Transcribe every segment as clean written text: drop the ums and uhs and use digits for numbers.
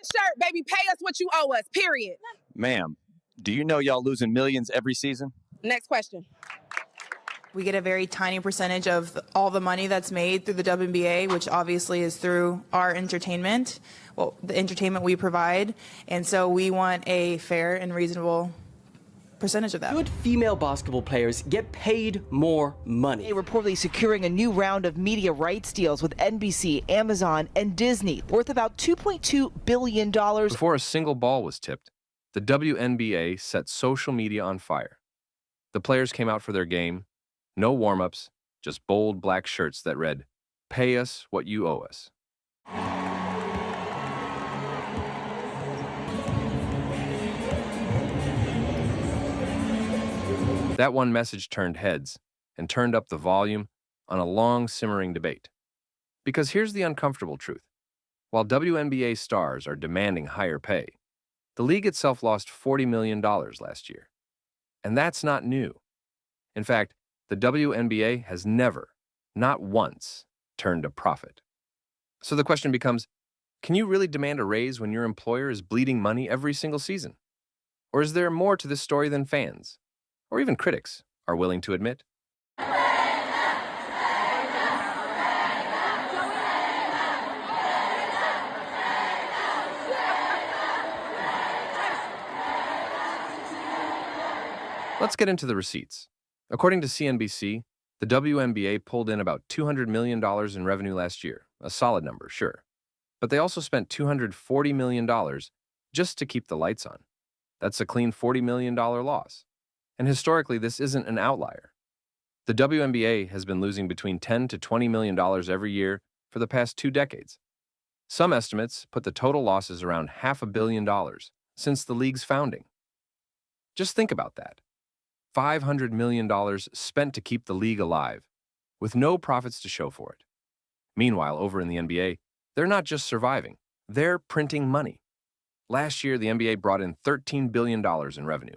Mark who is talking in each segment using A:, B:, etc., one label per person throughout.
A: Shirt, baby, pay us what you owe us, period.
B: Ma'am, do you know y'all losing millions every season?
A: Next question.
C: We get a very tiny percentage of all the money that's made through the WNBA, which obviously is through our entertainment, well, the entertainment we provide. And so we want a fair and reasonable percentage of that.
D: Should female basketball players get paid more money?
E: They reportedly securing a new round of media rights deals with NBC, Amazon, and Disney, worth about $2.2 billion.
F: Before a single ball was tipped, the WNBA set social media on fire. The players came out for their game, no warm-ups, just bold black shirts that read, "Pay us what you owe us." That one message turned heads and turned up the volume on a long, simmering debate. Because here's the uncomfortable truth. While WNBA stars are demanding higher pay, the league itself lost $40 million last year. And that's not new. In fact, the WNBA has never, not once, turned a profit. So the question becomes, can you really demand a raise when your employer is bleeding money every single season? Or is there more to this story than fans, or even critics, are willing to admit? Let's get into the receipts. According to CNBC, the WNBA pulled in about $200 million in revenue last year, a solid number, sure. But they also spent $240 million just to keep the lights on. That's a clean $40 million loss. And historically, this isn't an outlier. The WNBA has been losing between $10 to $20 million every year for the past 2 decades. Some estimates put the total losses around $500 million since the league's founding. Just think about that. $500 million spent to keep the league alive, with no profits to show for it. Meanwhile, over in the NBA, they're not just surviving, they're printing money. Last year, the NBA brought in $13 billion in revenue,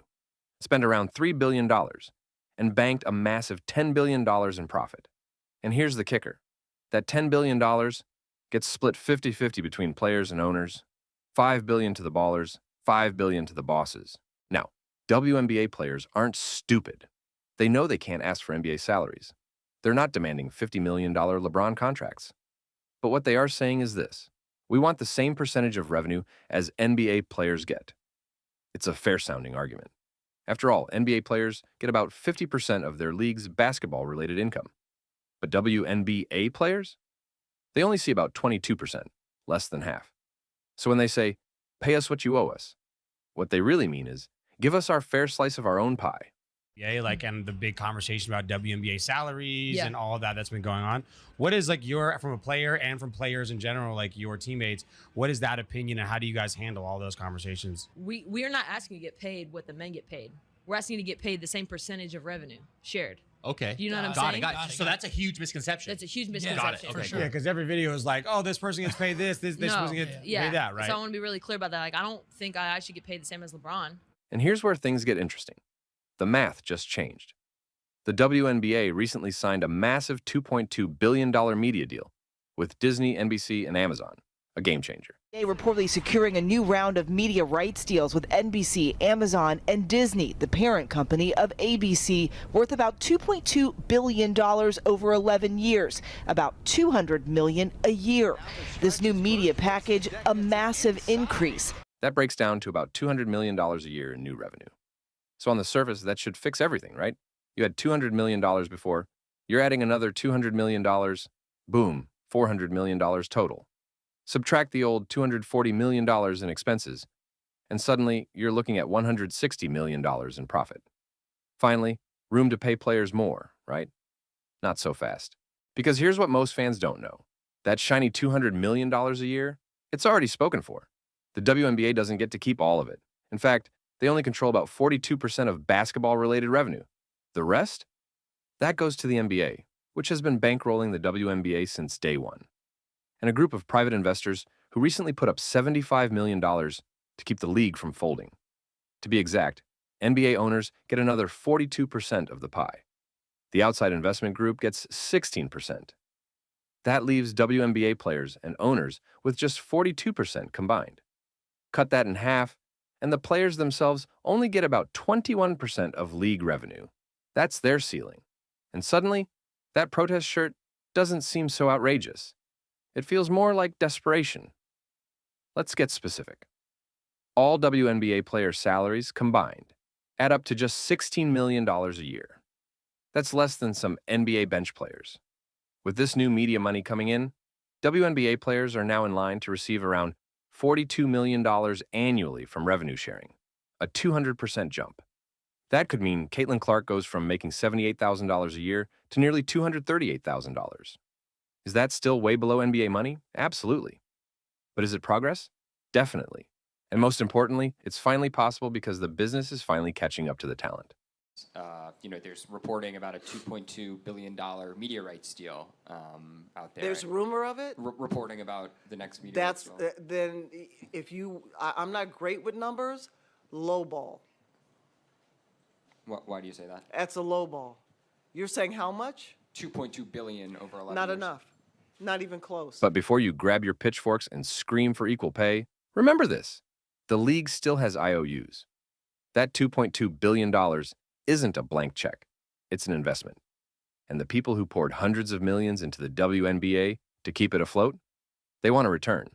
F: spent around $3 billion, and banked a massive $10 billion in profit. And here's the kicker. That $10 billion gets split 50-50 between players and owners, $5 billion to the ballers, $5 billion to the bosses. Now, WNBA players aren't stupid. They know they can't ask for NBA salaries. They're not demanding $50 million LeBron contracts. But what they are saying is this: we want the same percentage of revenue as NBA players get. It's a fair-sounding argument. After all, NBA players get about 50% of their league's basketball-related income. But WNBA players? They only see about 22%, less than half. So when they say, "Pay us what you owe us," what they really mean is, give us our fair slice of our own pie.
G: Yeah, like, and the big conversation about WNBA salaries and all of that that's been going on. What is, like, from a player and from players in general, like your teammates, what is that opinion and how do you guys handle all those conversations?
H: We are not asking to get paid what the men get paid. We're asking to get paid the same percentage of revenue shared.
I: Okay.
H: Do you know what I'm saying?
I: Got it. So that's a huge misconception.
H: That's a huge misconception.
I: Got it. Okay,
G: Yeah, because every video is like, oh, this person gets paid this person gets paid that, right?
H: So I want to be really clear about that. Like, I don't think I should get paid the same as LeBron.
F: And here's where things get interesting. The math just changed. The WNBA recently signed a massive $2.2 billion media deal with Disney, NBC, and Amazon, a game changer.
E: They reportedly securing a new round of media rights deals with NBC, Amazon, and Disney, the parent company of ABC, worth about $2.2 billion over 11 years, about $200 million a year. This new media package, a massive increase.
F: That breaks down to about $200 million a year in new revenue. So on the surface, that should fix everything, right? You had $200 million before. You're adding another $200 million. Boom, $400 million total. Subtract the old $240 million in expenses, and suddenly you're looking at $160 million in profit. Finally, room to pay players more, right? Not so fast. Because here's what most fans don't know. That shiny $200 million a year, it's already spoken for. The WNBA doesn't get to keep all of it. In fact, they only control about 42% of basketball-related revenue. The rest? That goes to the NBA, which has been bankrolling the WNBA since day one, and a group of private investors who recently put up $75 million to keep the league from folding. To be exact, NBA owners get another 42% of the pie. The outside investment group gets 16%. That leaves WNBA players and owners with just 42% combined. Cut that in half, and the players themselves only get about 21% of league revenue. That's their ceiling. And suddenly, that protest shirt doesn't seem so outrageous. It feels more like desperation. Let's get specific. All WNBA players' salaries combined add up to just $16 million a year. That's less than some NBA bench players. With this new media money coming in, WNBA players are now in line to receive around $42 million annually from revenue sharing, a 200% jump. That could mean Caitlin Clark goes from making $78,000 a year to nearly $238,000. Is that still way below NBA money? Absolutely. But is it progress? Definitely. And most importantly, it's finally possible because the business is finally catching up to the talent.
J: There's reporting about a $2.2 billion media rights deal out there.
K: There's rumor of it?
J: Reporting about the next media rights deal.
K: Then if I'm not great with numbers, low ball.
J: Why do you say that?
K: That's a low ball. You're saying how much?
J: 2.2 billion over 11
K: Not
J: years.
K: enough. Not even close.
F: But before you grab your pitchforks and scream for equal pay, remember this. The league still has IOUs. That $2.2 billion isn't a blank check. It's an investment. And the people who poured hundreds of millions into the WNBA to keep it afloat, they want a return.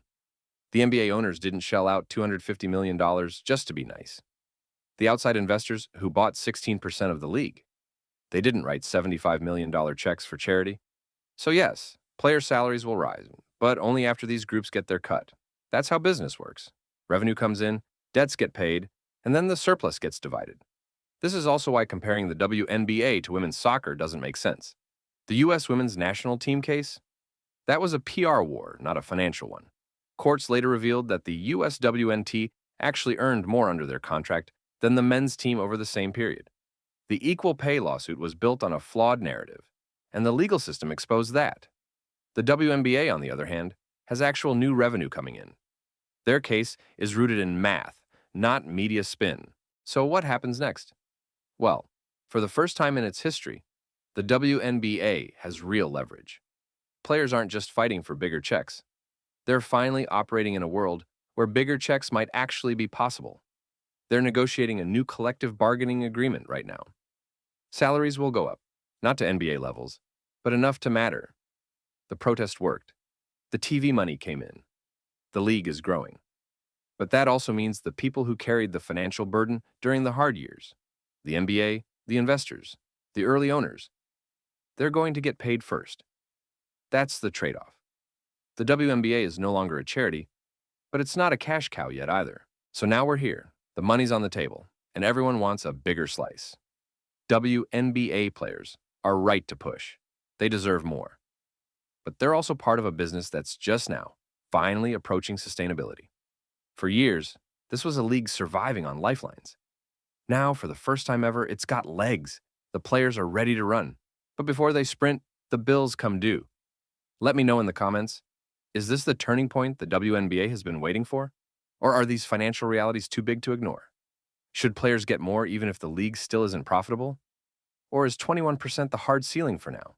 F: The NBA owners didn't shell out $250 million just to be nice. The outside investors who bought 16% of the league, they didn't write $75 million checks for charity. So yes, player salaries will rise, but only after these groups get their cut. That's how business works. Revenue comes in, debts get paid, and then the surplus gets divided. This is also why comparing the WNBA to women's soccer doesn't make sense. The U.S. women's national team case? That was a PR war, not a financial one. Courts later revealed that the USWNT actually earned more under their contract than the men's team over the same period. The equal pay lawsuit was built on a flawed narrative, and the legal system exposed that. The WNBA, on the other hand, has actual new revenue coming in. Their case is rooted in math, not media spin. So what happens next? Well, for the first time in its history, the WNBA has real leverage. Players aren't just fighting for bigger checks. They're finally operating in a world where bigger checks might actually be possible. They're negotiating a new collective bargaining agreement right now. Salaries will go up, not to NBA levels, but enough to matter. The protest worked. The TV money came in. The league is growing. But that also means the people who carried the financial burden during the hard years, the NBA, the investors, the early owners, they're going to get paid first. That's the trade-off. The WNBA is no longer a charity, but it's not a cash cow yet either. So now we're here. The money's on the table, and everyone wants a bigger slice. WNBA players are right to push. They deserve more. But they're also part of a business that's just now finally approaching sustainability. For years, this was a league surviving on lifelines. Now, for the first time ever, it's got legs. The players are ready to run. But before they sprint, the bills come due. Let me know in the comments, is this the turning point the WNBA has been waiting for? Or are these financial realities too big to ignore? Should players get more even if the league still isn't profitable? Or is 21% the hard ceiling for now?